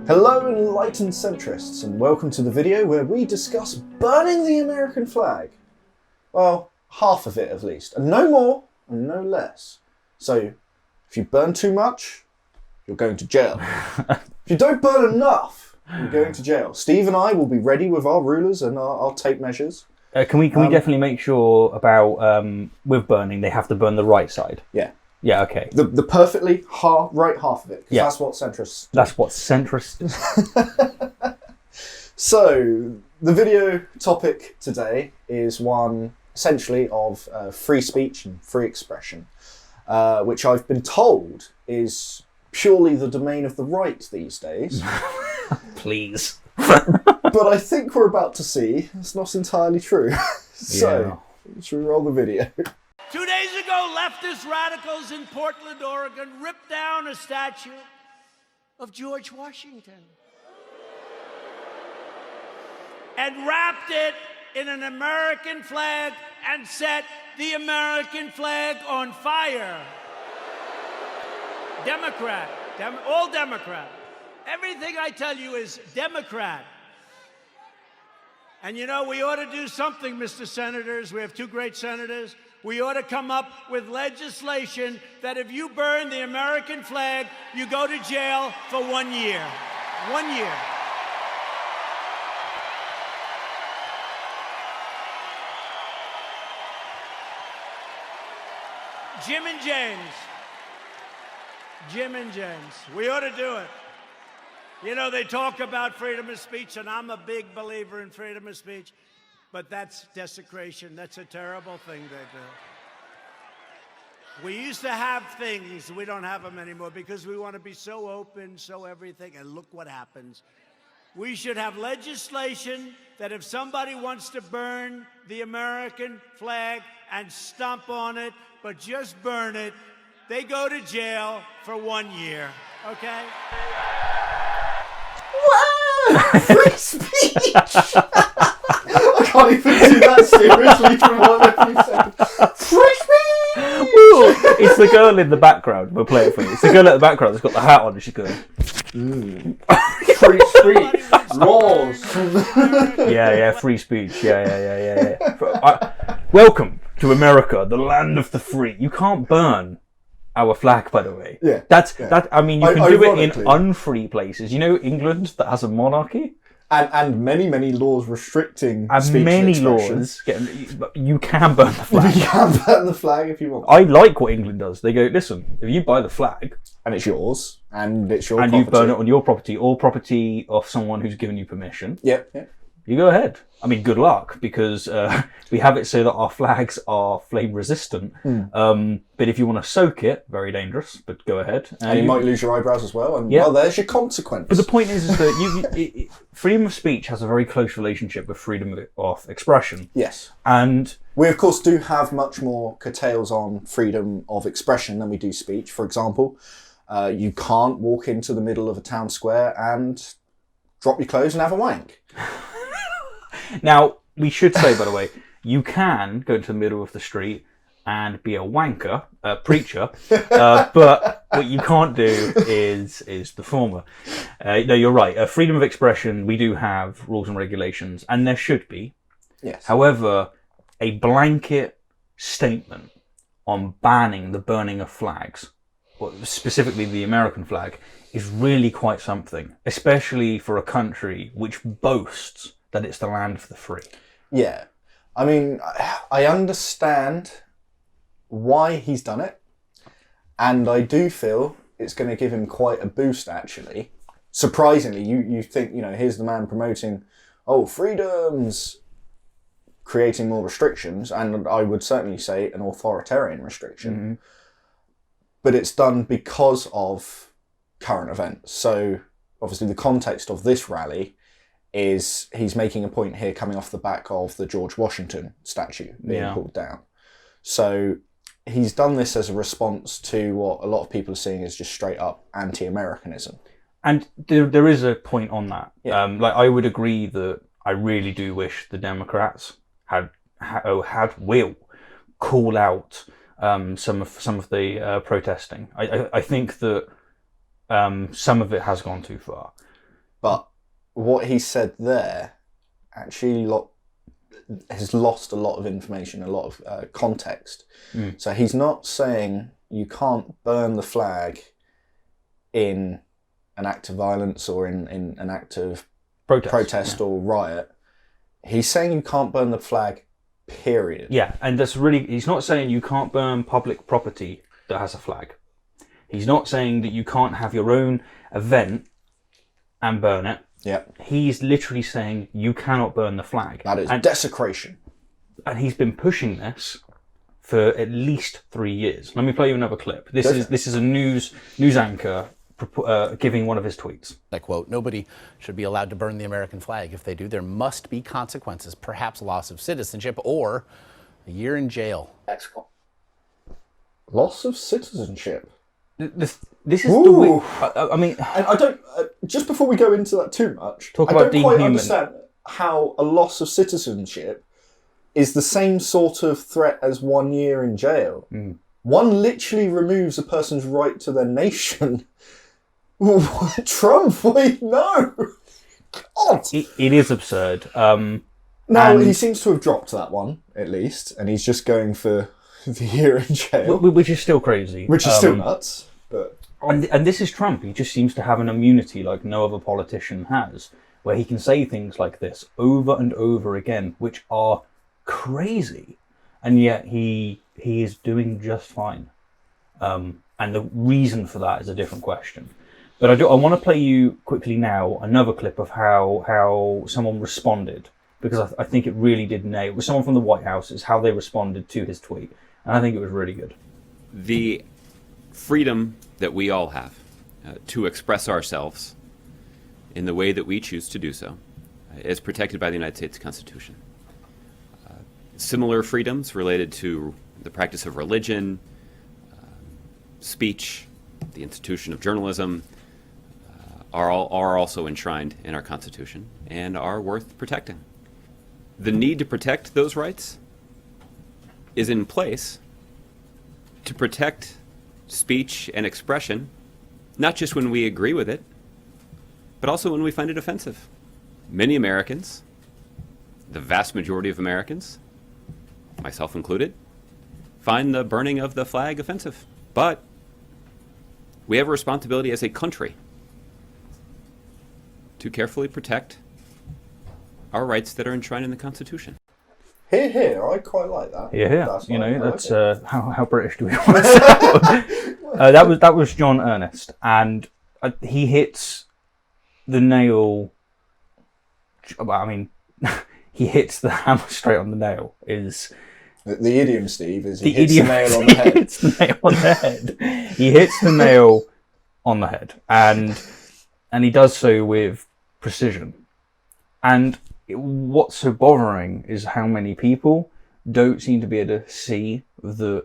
Hello enlightened centrists, and welcome to the video where we discuss burning the American flag. Well, half of it at least, and no more and no less. So, if you burn too much, you're going to jail. If you don't burn enough, you're going to jail. Steve and I will be ready with our rulers and our tape measures. Can we definitely make sure about, with burning, they have to burn the right side? Yeah. Yeah, okay. The perfectly right half of it. Yeah. That's what centrists do. That's what centrists do. So, the video topic today is one essentially of free speech and free expression, which I've been told is purely the domain of the right these days. Please. But I think we're about to see it's not entirely true. So, should we roll the video? 2 days ago, leftist radicals in Portland, Oregon, ripped down a statue of George Washington and wrapped it in an American flag and set the American flag on fire. Democrat, all Democrat. Everything I tell you is Democrat. And you know, we ought to do something, Mr. Senators. We have two great senators. We ought to come up with legislation that if you burn the American flag, you go to jail for 1 year. 1 year. Jim and James, we ought to do it. You know, they talk about freedom of speech, and I'm a big believer in freedom of speech. But that's desecration. That's a terrible thing they do. We used to have things. We don't have them anymore because we want to be so open, so everything. And look what happens. We should have legislation that if somebody wants to burn the American flag and stomp on it, but just burn it, they go to jail for 1 year. Okay? Wow! Free speech! I can't even do that seriously for more than a few seconds. Free speech! Woo! It's the girl in the background. We'll play it for you. It's the girl at the background that's got the hat on and she's going... Free speech! Laws! Yeah, free speech. Yeah. Welcome to America, the land of the free. You can't burn our flag, by the way. Yeah. That. I mean, you can do it in unfree places. You know England that has a monarchy? And many laws restricting and speech many and laws. You can burn the flag. You can burn the flag if you want. I like what England does. They go, listen, if you buy the flag... And it's yours, and it's your and property. you burn it on your property, or property of someone who's given you permission. Yeah. You go ahead. I mean, good luck, because we have it so that our flags are flame resistant. But if you want to soak it, very dangerous, but go ahead. And you might lose your eyebrows as well, and well, there's your consequence. But the point is that freedom of speech has a very close relationship with freedom of expression. Yes. And we, of course, do have much more curtails on freedom of expression than we do speech. For example, you can't walk into the middle of a town square and drop your clothes and have a wank. Now, we should say, by the way, you can go into the middle of the street and be a wanker, preacher, but what you can't do is the former. No, you're right. Freedom of expression, we do have rules and regulations, and there should be. Yes. However, a blanket statement on banning the burning of flags, specifically the American flag, is really quite something, especially for a country which boasts that it's the land of the free. Yeah. I mean, I understand why he's done it, and I do feel it's going to give him quite a boost, actually. Surprisingly, you think, here's the man promoting, freedoms, creating more restrictions, and I would certainly say an authoritarian restriction. Mm-hmm. But it's done because of current events. So, obviously, the context of this rally is he's making a point here coming off the back of the George Washington statue being pulled down. So he's done this as a response to what a lot of people are seeing as just straight up anti-Americanism. And there is a point on that. Yeah. I would agree that I really do wish the Democrats will call out some of the protesting. I think that some of it has gone too far. But what he said there actually has lost a lot of information, a lot of context. So he's not saying you can't burn the flag in an act of violence or in an act of protest or riot. He's saying you can't burn the flag, period. Yeah, and that's really... He's not saying you can't burn public property that has a flag. He's not saying that you can't have your own event and burn it. Yeah. He's literally saying you cannot burn the flag. That is desecration. And he's been pushing this for at least 3 years. Let me play you another clip. This is a news anchor giving one of his tweets. I quote, "Nobody should be allowed to burn the American flag. If they do, there must be consequences, perhaps loss of citizenship or a year in jail." Loss of citizenship. This is the way... I mean... And I don't... just before we go into that too much, Talk I about don't quite dehuman. understand how a loss of citizenship is the same sort of threat as 1 year in jail. One literally removes a person's right to their nation. Trump, wait, no! God! It is absurd. No, he seems to have dropped that one, at least, and he's just going for the year in jail. Which is still crazy. Which is still nuts, but... And this is Trump. He just seems to have an immunity like no other politician has, where he can say things like this over and over again, which are crazy, and yet he is doing just fine. And the reason for that is a different question. But I want to play you quickly now another clip of how someone responded, because I think it really did nail. It was someone from the White House. It's how they responded to his tweet, and I think it was really good. The freedom that we all have to express ourselves in the way that we choose to do so is protected by the United States Constitution. Similar freedoms related to the practice of religion, speech, the institution of journalism, are also enshrined in our Constitution and are worth protecting. The need to protect those rights is in place to protect speech and expression, not just when we agree with it, but also when we find it offensive. Many Americans, the vast majority of Americans, myself included, find the burning of the flag offensive. But we have a responsibility as a country to carefully protect our rights that are enshrined in the Constitution. Here, I quite like that. Yeah, That's you like- know, I that's like it. how British do we want to sound? That was John Ernest, and he hits the nail. I mean, he hits the hammer straight on the nail. Is the idiom, Steve, is he the hits idiom? the nail on the head. He hits the nail on the head. He hits the nail on the head, and he does so with precision. And what's so bothering is how many people don't seem to be able to see the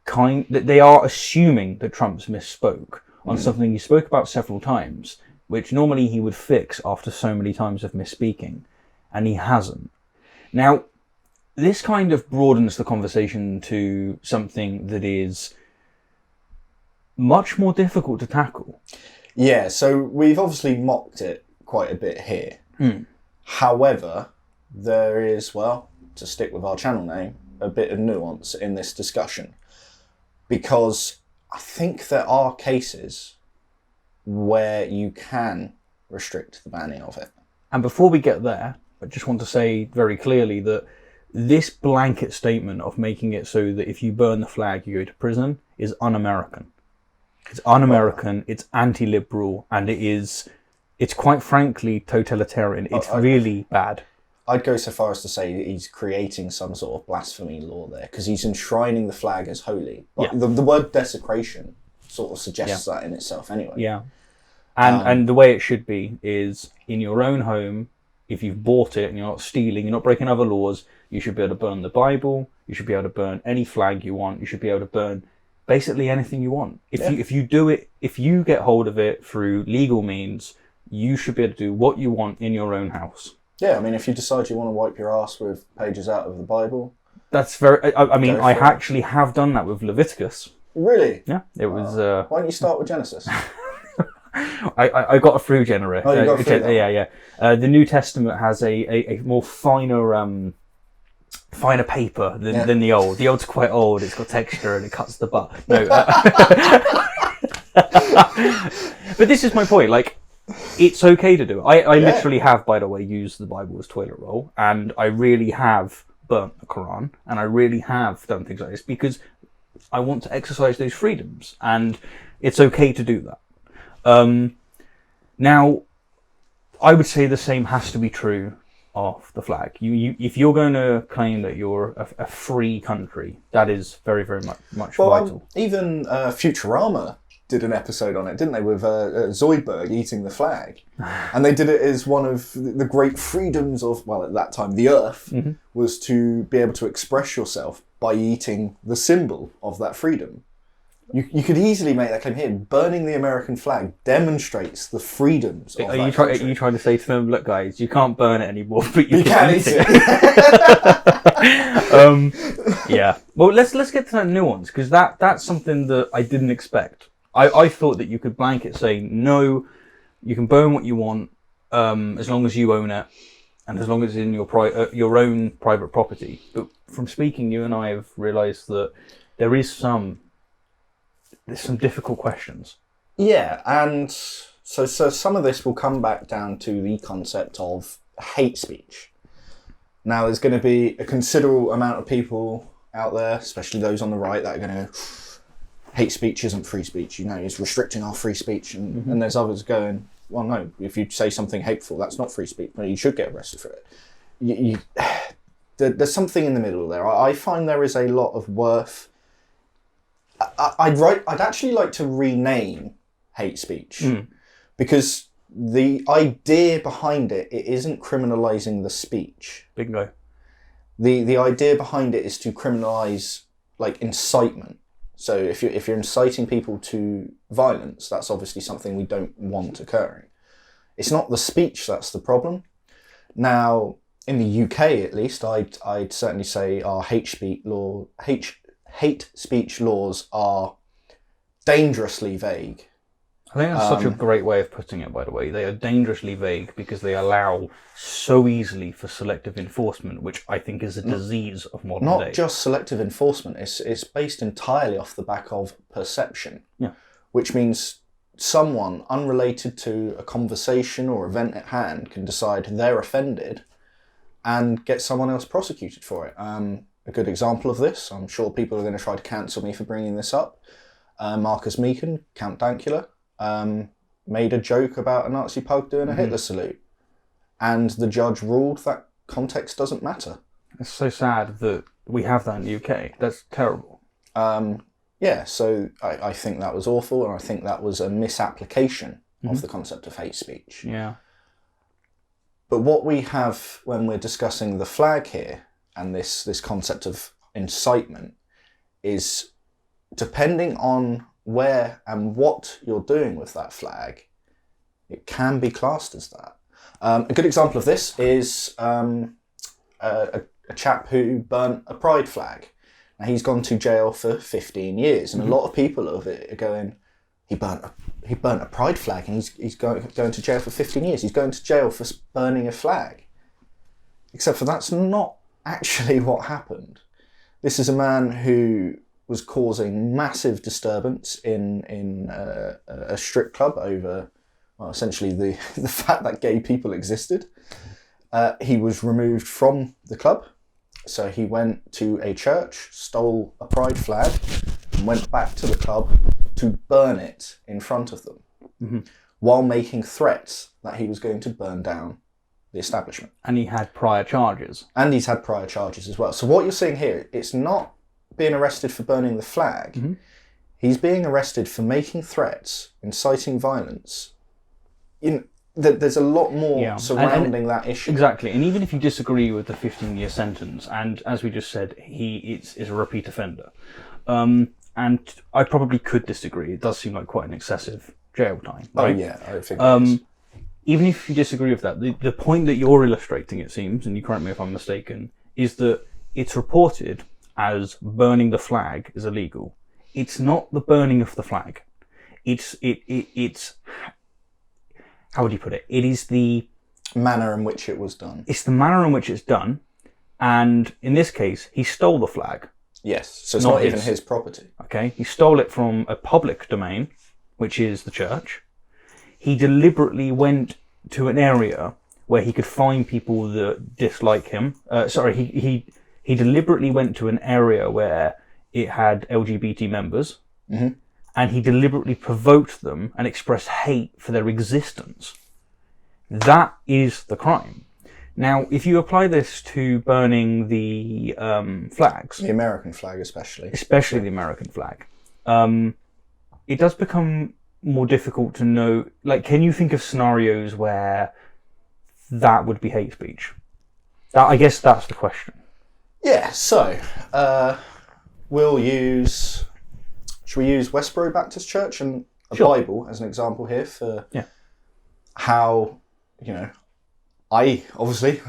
kind that they are assuming that Trump's misspoke on something he spoke about several times, which normally he would fix after so many times of misspeaking, and he hasn't. Now, this kind of broadens the conversation to something that is much more difficult to tackle. Yeah, so we've obviously mocked it quite a bit here. However, there is, well, to stick with our channel name, a bit of nuance in this discussion. Because I think there are cases where you can restrict the banning of it. And before we get there, I just want to say very clearly that this blanket statement of making it so that if you burn the flag, you go to prison is un-American. It's un-American, it's anti-liberal, and it's quite frankly totalitarian. It's really bad. I'd go so far as to say that he's creating some sort of blasphemy law there, because he's enshrining the flag as holy. Like, Yeah. the word desecration sort of suggests that in itself anyway. Yeah. And the way it should be is in your own home, if you've bought it and you're not stealing, you're not breaking other laws, you should be able to burn the Bible, you should be able to burn any flag you want, you should be able to burn basically anything you want. If you do it, if you get hold of it through legal means, you should be able to do what you want in your own house. Yeah, I mean, if you decide you want to wipe your ass with pages out of the Bible... That's very... I mean, I for it. actually have done that with Leviticus. Really? Yeah, it was... Why don't you start with Genesis? I got a through generator. Oh, you got a through that? Yeah. The New Testament has a more finer paper than the old. The old's quite old. It's got texture and it cuts the butt. No. But this is my point. Like, it's okay to do it. I literally have, by the way, used the Bible as toilet roll, and I really have burnt the Quran, and I really have done things like this because I want to exercise those freedoms, and it's okay to do that. Now, I would say the same has to be true of the flag. If you're going to claim that you're a free country, that is very, very much vital. Even Futurama did an episode on it, didn't they, with Zoidberg eating the flag. And they did it as one of the great freedoms of, well, at that time, the Earth, was to be able to express yourself by eating the symbol of that freedom. You could easily make that claim here. Burning the American flag demonstrates the freedoms of that country. Are you trying to say to them, look, guys, you can't burn it anymore, but you can eat eat it. Yeah. Well, let's get to that nuance, because that's something that I didn't expect. I thought that you could blanket say, no, you can burn what you want as long as you own it and as long as it's in your own private property. But from speaking, you and I have realised that there's some difficult questions. Yeah, and so some of this will come back down to the concept of hate speech. Now, there's going to be a considerable amount of people out there, especially those on the right, that are going to go, hate speech isn't free speech, it's restricting our free speech. And there's others going, well, no, if you say something hateful, that's not free speech, but you should get arrested for it. There's something in the middle there. I find there is a lot of worth. I'd actually like to rename hate speech because the idea behind it isn't criminalising the speech. Bingo. The idea behind it is to criminalise like incitement. So if you're inciting people to violence, that's obviously something we don't want occurring. It's not the speech that's the problem. Now, in the UK at least, I'd certainly say our hate speech laws are dangerously vague. I think that's such a great way of putting it, by the way. They are dangerously vague because they allow so easily for selective enforcement, which I think is a disease of modern day. Not just selective enforcement, it's based entirely off the back of perception. Yeah. Which means someone unrelated to a conversation or event at hand can decide they're offended and get someone else prosecuted for it. A good example of this, I'm sure people are going to try to cancel me for bringing this up. Marcus Meekin, Count Dankula, made a joke about a Nazi pug doing a Hitler salute. And the judge ruled that context doesn't matter. It's so sad that we have that in the UK. That's terrible. Yeah, so I think that was awful, and I think that was a misapplication of the concept of hate speech. Yeah. But what we have when we're discussing the flag here, and this concept of incitement, is depending on where and what you're doing with that flag, it can be classed as that. A good example of this is a chap who burnt a pride flag. Now, he's gone to jail for 15 years, and a lot of people are going, he burnt a pride flag, and he's going to jail for 15 years. He's going to jail for burning a flag. Except for that's not actually what happened. This is a man who was causing massive disturbance in a strip club over, well, essentially the fact that gay people existed. He was removed from the club, so he went to a church, stole a pride flag, and went back to the club to burn it in front of them, while making threats that he was going to burn down the establishment. And he had prior charges. And he's had prior charges as well. So what you're seeing here, it's not being arrested for burning the flag. He's being arrested for making threats, inciting violence. There's a lot more surrounding that issue. Exactly. And even if you disagree with the 15-year sentence, and as we just said, he is a repeat offender. And I probably could disagree. It does seem like quite an excessive jail time. Right? Oh, yeah, I think it is. Even if you disagree with that, the point that you're illustrating, it seems, and you correct me if I'm mistaken, is that it's reported as burning the flag is illegal. It's not the burning of the flag. It's how would you put it? It is the manner in which it was done. It's the manner in which it's done, and in this case, he stole the flag. Yes, so it's not even his property. Okay, he stole it from a public domain, which is the church. He deliberately went to an area where he could find people that dislike him. He deliberately went to an area where it had LGBT members, and he deliberately provoked them and expressed hate for their existence. That is the crime. Now, if you apply this to burning the flags, The American flag especially. especially the American flag, it does become more difficult to know. Like, can you think of scenarios where that would be hate speech? I guess that's the question. Yeah, so should we use Westboro Baptist Church and a Bible as an example here for how, obviously,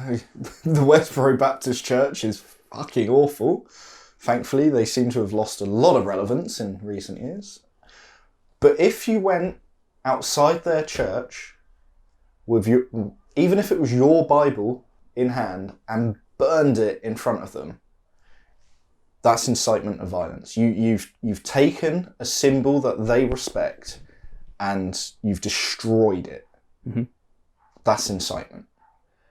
the Westboro Baptist Church is fucking awful. Thankfully, they seem to have lost a lot of relevance in recent years. But if you went outside their church with even if it was your Bible in hand and burned it in front of them, that's incitement of violence. You've taken a symbol that they respect and you've destroyed it. Mm-hmm. That's incitement.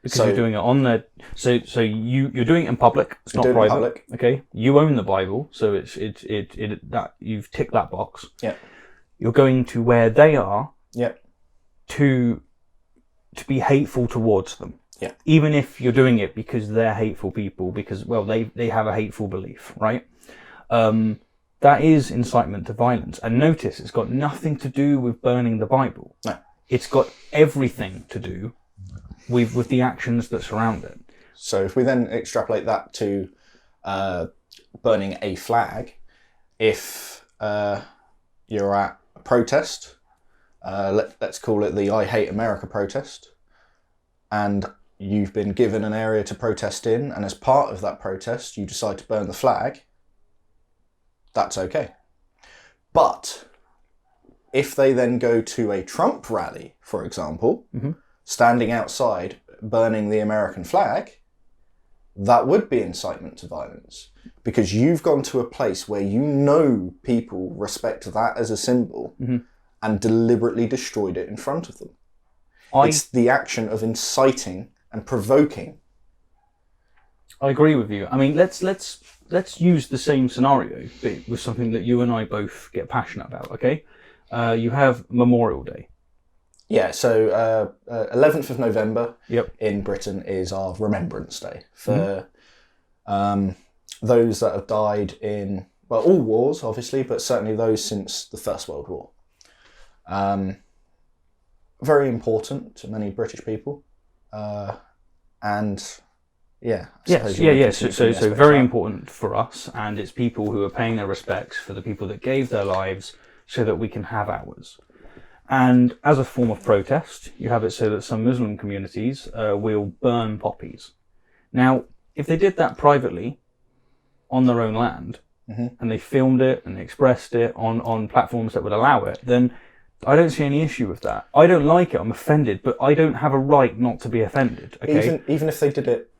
Because you're doing it on the you're doing it in public. It's not doing it in private. public. Okay, you own the Bible, so it's that you've ticked that box. Yeah. You're going to where they are. Yeah. To be hateful towards them. Yeah. Even if you're doing it because they're hateful people, because they have a hateful belief, right? That is incitement to violence. And notice it's got nothing to do with burning the Bible. No. It's got everything to do with the actions that surround it. So if we then extrapolate that to burning a flag, if you're at a protest, let's call it the I Hate America protest, and you've been given an area to protest in, and as part of that protest you decide to burn the flag, that's okay. But if they then go to a Trump rally, for example, standing outside burning the American flag, that would be incitement to violence, because you've gone to a place where people respect that as a symbol and deliberately destroyed it in front of them. It's the action of inciting and provoking. I agree with you. I mean, let's use the same scenario, but with something that you and I both get passionate about. Okay, you have Memorial Day. Yeah, so 11th of November Yep. in Britain is our Remembrance Day for those that have died in, all wars, obviously, but certainly those since the First World War. Very important to many British people. And yeah. So very important for us, and it's people who are paying their respects for the people that gave their lives so that we can have ours. And as a form of protest, you have it so that some Muslim communities will burn poppies. Now, if they did that privately on their own land, and they filmed it and expressed it on platforms that would allow it, then I don't see any issue with that. I don't like it, I'm offended, but I don't have a right not to be offended. Okay? Even if they did it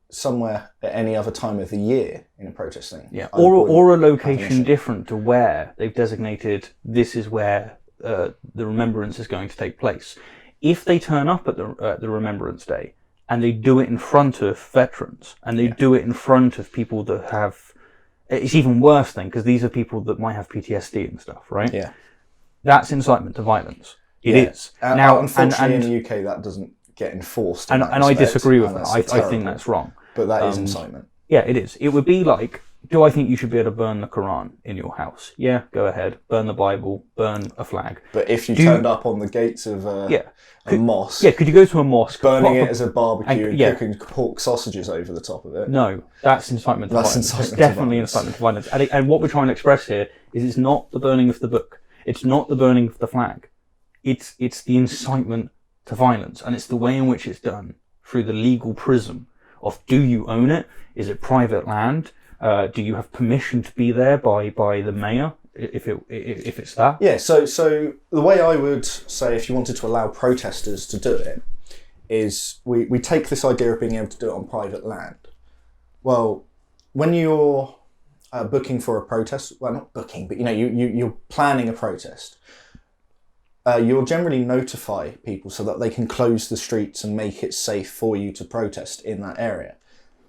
somewhere at any other time of the year in a protest thing. Yeah. Or a location different to where they've designated this is where the remembrance is going to take place. If they turn up at the Remembrance Day and they do it in front of veterans and they do it in front of people that have, it's even worse then, because these are people that might have PTSD and stuff, right? Yeah. That's incitement to violence. It is. Now, unfortunately, in the UK, that doesn't get enforced. And I disagree with that. I think that's wrong. But that is incitement. Yeah, it is. It would be like, do I think you should be able to burn the Quran in your house? Yeah, go ahead. Burn the Bible. Burn a flag. But if you turned up on the gates of a mosque, could you go to a mosque, burning it as a barbecue and cooking pork sausages over the top of it? No, that's incitement to violence. It's definitely incitement to violence. And what we're trying to express here is it's not the burning of the book. It's not the burning of the flag. It's the incitement to violence, and it's the way in which it's done through the legal prism of, do you own it? Is it private land? Do you have permission to be there by the mayor? if it's that. Yeah, so the way I would say if you wanted to allow protesters to do it is we take this idea of being able to do it on private land. Well, when you're booking for a protest, well, not booking, but you're planning a protest, you'll generally notify people so that they can close the streets and make it safe for you to protest in that area.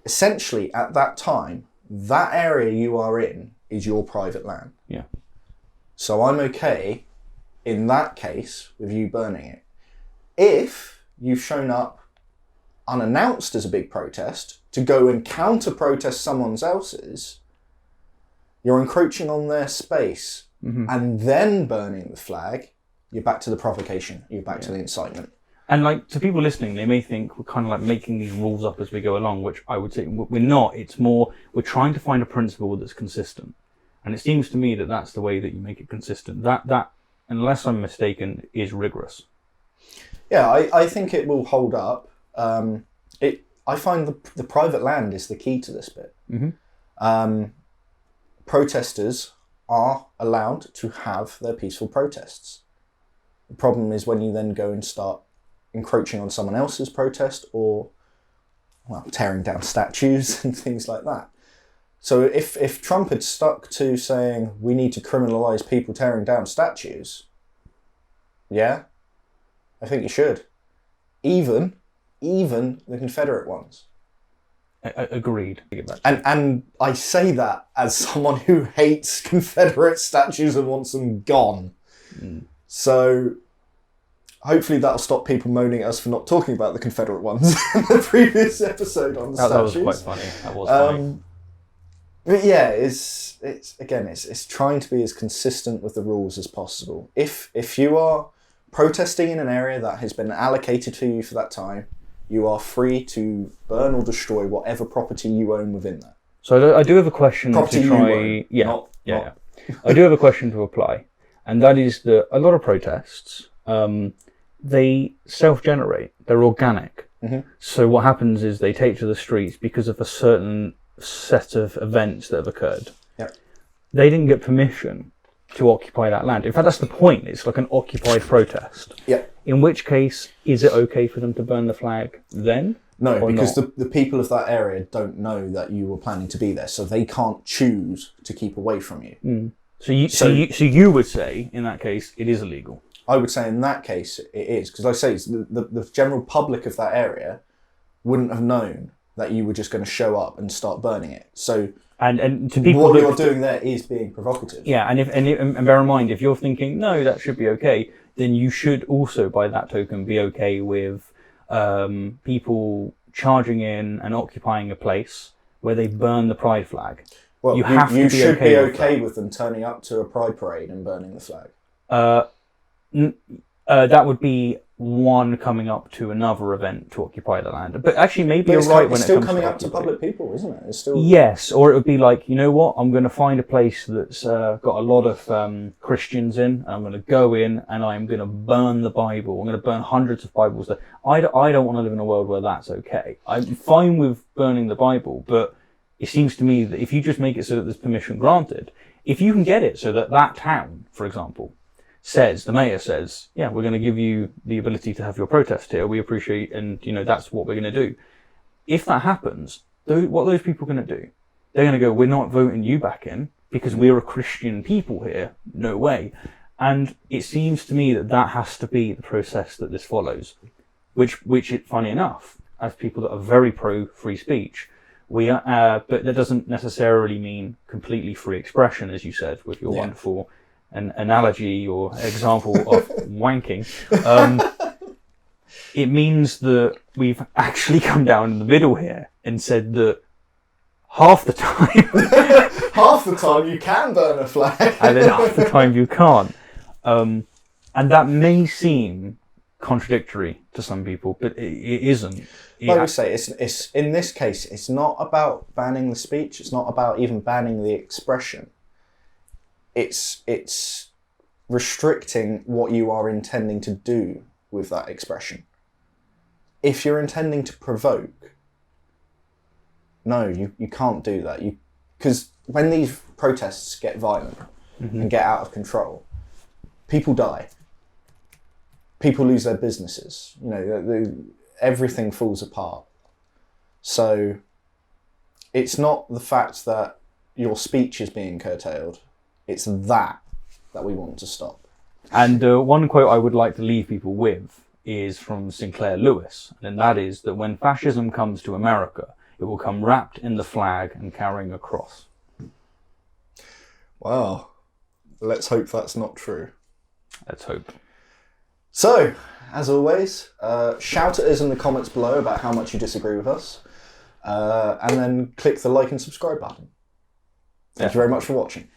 Essentially, at that time, that area you are in is your private land. Yeah. So I'm okay in that case with you burning it. If you've shown up unannounced as a big protest to go and counter-protest someone else's, you're encroaching on their space and then burning the flag, you're back to the provocation, you're back to the incitement. And like, to people listening, they may think we're kind of like making these rules up as we go along, which I would say we're not. It's more, we're trying to find a principle that's consistent. And it seems to me that that's the way that you make it consistent. That, unless I'm mistaken, is rigorous. Yeah, I think it will hold up. I find the private land is the key to this bit. Protesters are allowed to have their peaceful protests. The problem is when you then go and start encroaching on someone else's protest or, well, tearing down statues and things like that. So if Trump had stuck to saying we need to criminalise people tearing down statues, yeah, I think you should. Even the Confederate ones. Agreed. And I say that as someone who hates Confederate statues and wants them gone. So hopefully that'll stop people moaning at us for not talking about the Confederate ones in the previous episode on the statues. That was quite funny. That was funny. But yeah, it's trying to be as consistent with the rules as possible. If you are protesting in an area that has been allocated to you for that time, you are free to burn or destroy whatever property you own within that. So I do have a question Property to try. you own, Yeah. I do have a question to apply, and that is that a lot of protests, they self-generate. They're organic. So what happens is they take to the streets because of a certain set of events that have occurred. Yep. They didn't get permission to occupy that land. In fact, that's the point. It's like an occupied protest. Yep. In which case, is it okay for them to burn the flag then? No, because the people of that area don't know that you were planning to be there, so they can't choose to keep away from you. So you would say, in that case, it is illegal? I would say in that case it is, because like I say, it's the general public of that area wouldn't have known that you were just going to show up and start burning it. So and to people, what you're doing there is being provocative. Yeah, and bear in mind, if you're thinking, no, that should be okay, then you should also, by that token, be okay with people charging in and occupying a place where they burn the pride flag. Well, you should be okay with them turning up to a pride parade and burning the flag. That would be one coming up to another event to occupy the land. But actually, maybe you're right when it comes to... It's still coming up to public people, isn't it? It's still... Yes, or it would be like, you know what, I'm going to find a place that's got a lot of Christians in, and I'm going to go in and I'm going to burn the Bible. I'm going to burn hundreds of Bibles there. I don't want to live in a world where that's okay. I'm fine with burning the Bible, but it seems to me that if you just make it so that there's permission granted, if you can get it so that that town, for example, the mayor says, yeah, we're going to give you the ability to have your protest here. We appreciate, and that's what we're going to do. If that happens, what are those people going to do? They're going to go, we're not voting you back in because we're a Christian people here. No way. And it seems to me that has to be the process that this follows, which funny enough, as people that are very pro free speech, we are, but that doesn't necessarily mean completely free expression, as you said, with your wonderful an analogy or example of wanking. It means that we've actually come down in the middle here and said that half the time you can burn a flag and then half the time you can't, and that may seem contradictory to some people, but it isn't. Like we say, it's in this case, it's not about banning the speech. It's not about even banning the expression. It's restricting what you are intending to do with that expression. If you're intending to provoke, no, you can't do that. Because when these protests get violent, and get out of control, people die. People lose their businesses. You know, everything falls apart. So it's not the fact that your speech is being curtailed. It's that we want to stop. And one quote I would like to leave people with is from Sinclair Lewis, and that is that when fascism comes to America, it will come wrapped in the flag and carrying a cross. Wow. Let's hope that's not true. Let's hope. So, as always, shout at us in the comments below about how much you disagree with us, and then click the like and subscribe button. Thank you very much for watching.